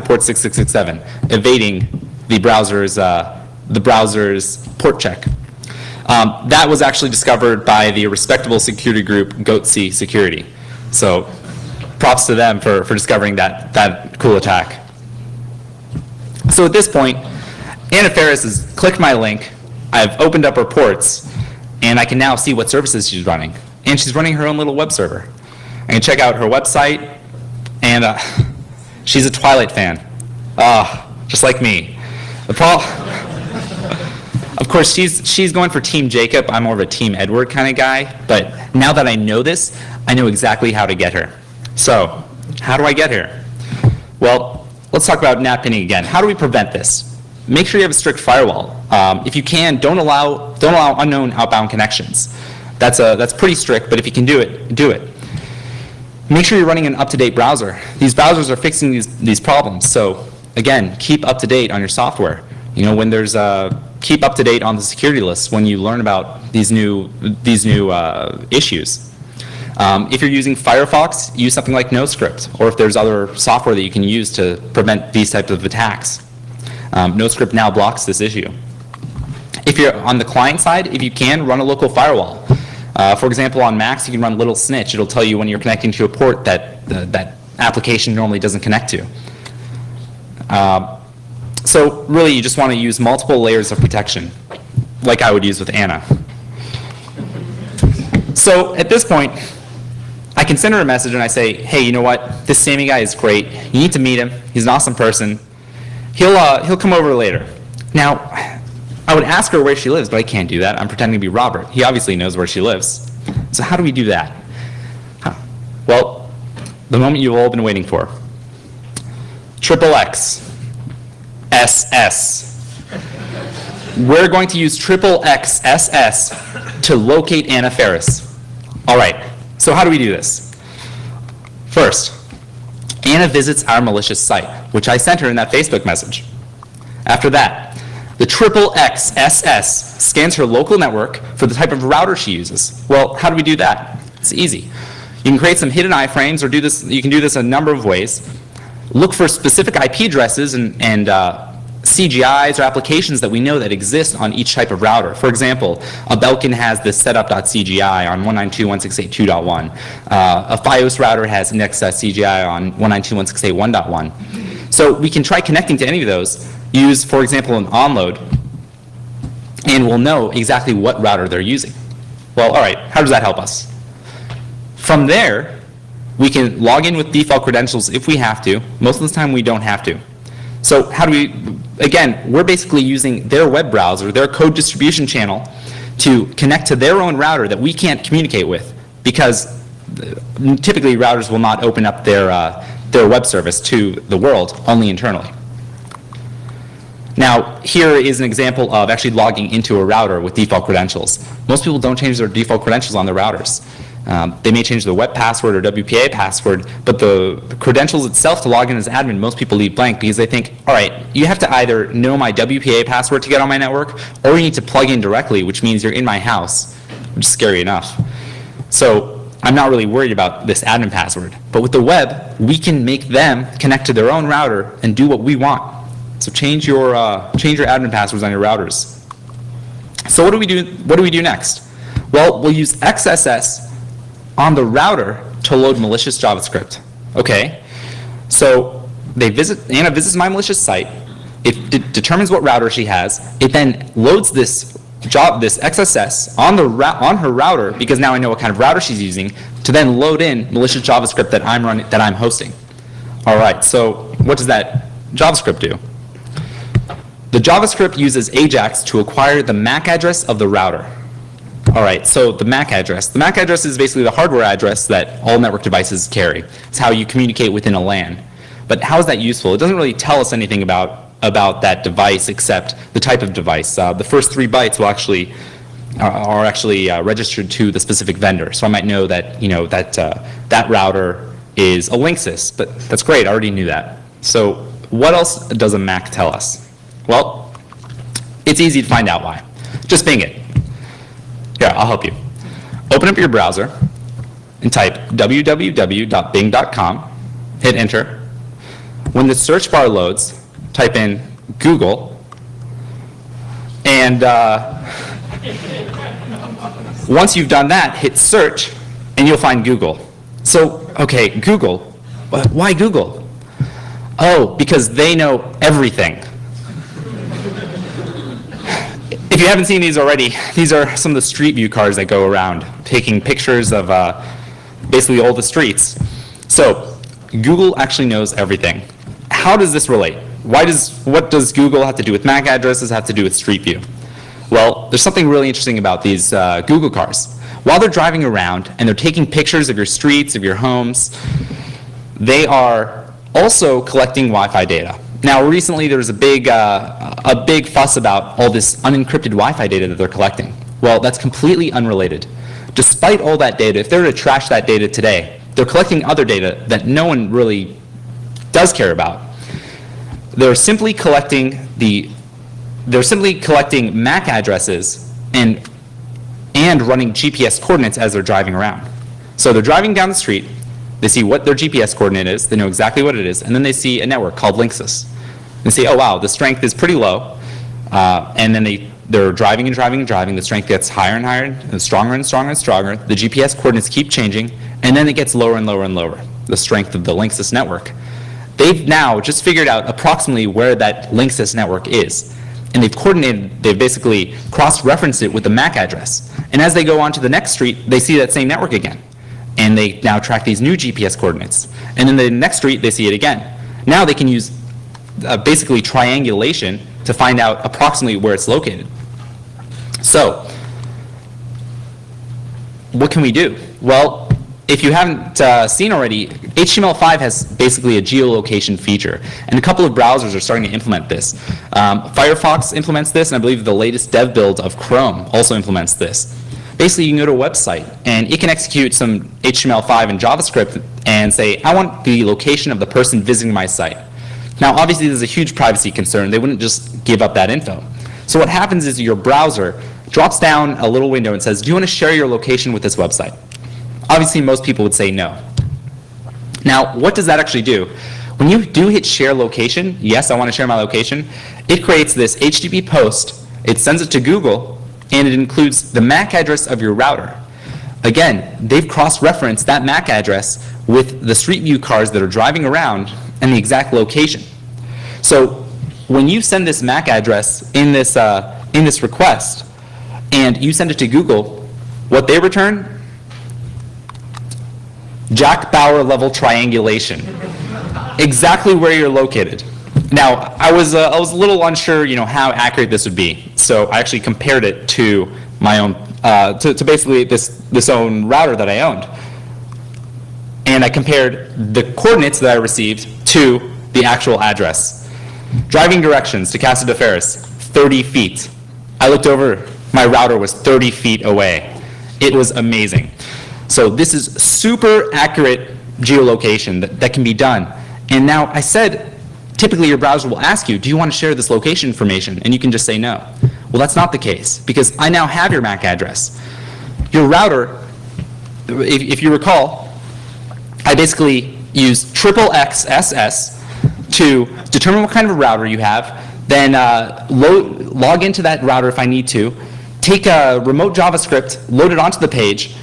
to port 6667, evading the browser's port check. That was actually discovered by the respectable security group GoatC Security. So props to them for discovering that cool attack. So at this point, Anna Faris has clicked my link, I've opened up her ports, and I can now see what services she's running. And she's running her own little web server. I can check out her website, and she's a Twilight fan. Just like me. Of course, she's going for Team Jacob. I'm more of a Team Edward kind of guy. But now that I know this, I know exactly how to get her. So, how do I get her? Well, let's talk about NAT pinning again. How do we prevent this? Make sure you have a strict firewall. If you can, don't allow unknown outbound connections. That's pretty strict, but if you can do it, do it. Make sure you're running an up-to-date browser. These browsers are fixing these problems. So again, keep up to date on your software. You know, when there's keep up to date on the security lists when you learn about these new issues. If you're using Firefox, use something like NoScript, or if there's other software that you can use to prevent these types of attacks. NoScript now blocks this issue. If you're on the client side, if you can, run a local firewall. For example, on Macs, you can run Little Snitch. It'll tell you when you're connecting to a port that that application normally doesn't connect to. So really, you just want to use multiple layers of protection, like I would use with Anna. So at this point, I can send her a message and I say, hey, you know what? This Sammy guy is great. You need to meet him. He's an awesome person. He'll come over later. Now, I would ask her where she lives, but I can't do that. I'm pretending to be Robert. He obviously knows where she lives. So how do we do that? Well, the moment you've all been waiting for. XXXSS. We're going to use XXXSS to locate Anna Faris. All right, so how do we do this? First, Anna visits our malicious site, which I sent her in that Facebook message. After that, the XXXSS scans her local network for the type of router she uses. Well, how do we do that? It's easy. You can create some hidden iframes, or you can do this a number of ways. Look for specific IP addresses and CGIs or applications that we know that exist on each type of router. For example, a Belkin has this setup.cgi on 192.168.2.1. A FiOS router has index.cgi on 192.168.1.1. So we can try connecting to any of those, use, for example, an onload, and we'll know exactly what router they're using. Well, all right, how does that help us? From there, we can log in with default credentials if we have to. Most of the time, we don't have to. So how do we, again, we're basically using their web browser, their code distribution channel, to connect to their own router that we can't communicate with, because typically routers will not open up their web service to the world, only internally. Now, here is an example of actually logging into a router with default credentials. Most people don't change their default credentials on their routers. They may change the web password or WPA password, but the credentials itself to log in as admin, most people leave blank because they think, all right, you have to either know my WPA password to get on my network, or you need to plug in directly, which means you're in my house, which is scary enough. So I'm not really worried about this admin password. But with the web, we can make them connect to their own router and do what we want. So change your admin passwords on your routers. So what do we do next? Well, we'll use XSS on the router to load malicious JavaScript. Okay, so Anna visits my malicious site. It determines what router she has. It then loads this XSS on her router, because now I know what kind of router she's using, to then load in malicious JavaScript that I'm hosting. All right, so what does that JavaScript do? The JavaScript uses AJAX to acquire the MAC address of the router. All right, so the MAC address. The MAC address is basically the hardware address that all network devices carry. It's how you communicate within a LAN. But how is that useful? It doesn't really tell us anything about that device except the type of device. The first 3 bytes are actually registered to the specific vendor. So I might know that that router is a Linksys, but that's great. I already knew that. So what else does a MAC tell us? Well, it's easy to find out why. Just Bing it. Here, I'll help you. Open up your browser and type www.bing.com. Hit enter. when the search bar loads, type in Google, and once you've done that, hit search, and you'll find Google. So, okay, Google. Why Google? Oh, because they know everything. If you haven't seen these already, these are some of the street view cars that go around, taking pictures of basically all the streets. So, Google actually knows everything. How does this relate? What does Google have to do with MAC addresses, have to do with Street View? Well, there's something really interesting about these Google cars. While they're driving around and they're taking pictures of your streets, of your homes, they are also collecting Wi-Fi data. Now, recently there was a big fuss about all this unencrypted Wi-Fi data that they're collecting. Well, that's completely unrelated. Despite all that data, if they were to trash that data today, they're collecting other data that no one really does care about. They're simply collecting MAC addresses and running GPS coordinates as they're driving around. So they're driving down the street, they see what their GPS coordinate is, they know exactly what it is, and then they see a network called Linksys. They say, oh wow, the strength is pretty low, and then they're driving and driving and driving, the strength gets higher and higher, and stronger and stronger and stronger, the GPS coordinates keep changing, and then it gets lower and lower and lower, the strength of the Linksys network. They've now just figured out approximately where that Linksys network is. And they've basically cross-referenced it with the MAC address. And as they go on to the next street, they see that same network again. And they now track these new GPS coordinates. And then the next street, they see it again. Now they can use basically triangulation to find out approximately where it's located. So, what can we do? Well, if you haven't seen already, HTML5 has basically a geolocation feature, and a couple of browsers are starting to implement this. Firefox implements this, and I believe the latest dev build of Chrome also implements this. Basically, you can go to a website, and it can execute some HTML5 and JavaScript and say, I want the location of the person visiting my site. Now, obviously, there's a huge privacy concern. They wouldn't just give up that info. So what happens is your browser drops down a little window and says, do you want to share your location with this website? Obviously, most people would say no. Now, what does that actually do? When you do hit share location, yes, I want to share my location, it creates this HTTP post, it sends it to Google, and it includes the MAC address of your router. Again, they've cross-referenced that MAC address with the Street View cars that are driving around and the exact location. So when you send this MAC address in this request, and you send it to Google, what they return? Jack Bauer level triangulation. Exactly where you're located. Now, I was a little unsure, how accurate this would be. So I actually compared it to my own, to basically this own router that I owned. And I compared the coordinates that I received to the actual address. Driving directions to Casa de Ferris, 30 feet. I looked over, my router was 30 feet away. It was amazing. So this is super accurate geolocation that can be done. And now I said, typically your browser will ask you, do you want to share this location information? And you can just say no. Well, that's not the case, because I now have your MAC address. Your router, if you recall, I basically use XXSS to determine what kind of a router you have, then log into that router if I need to, take a remote JavaScript, load it onto the page,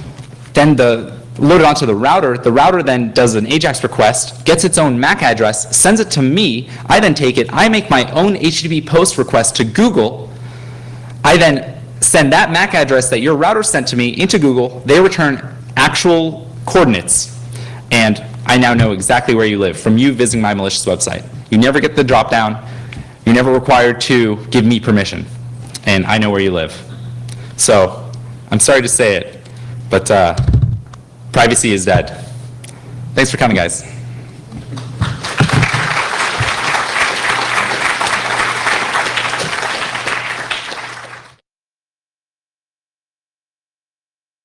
then load it onto the router then does an AJAX request, gets its own MAC address, sends it to me, I then take it, I make my own HTTP post request to Google, I then send that MAC address that your router sent to me into Google, they return actual coordinates, and I now know exactly where you live from you visiting my malicious website. You never get the drop down, you're never required to give me permission, and I know where you live. So, I'm sorry to say it, but privacy is dead. Thanks for coming, guys.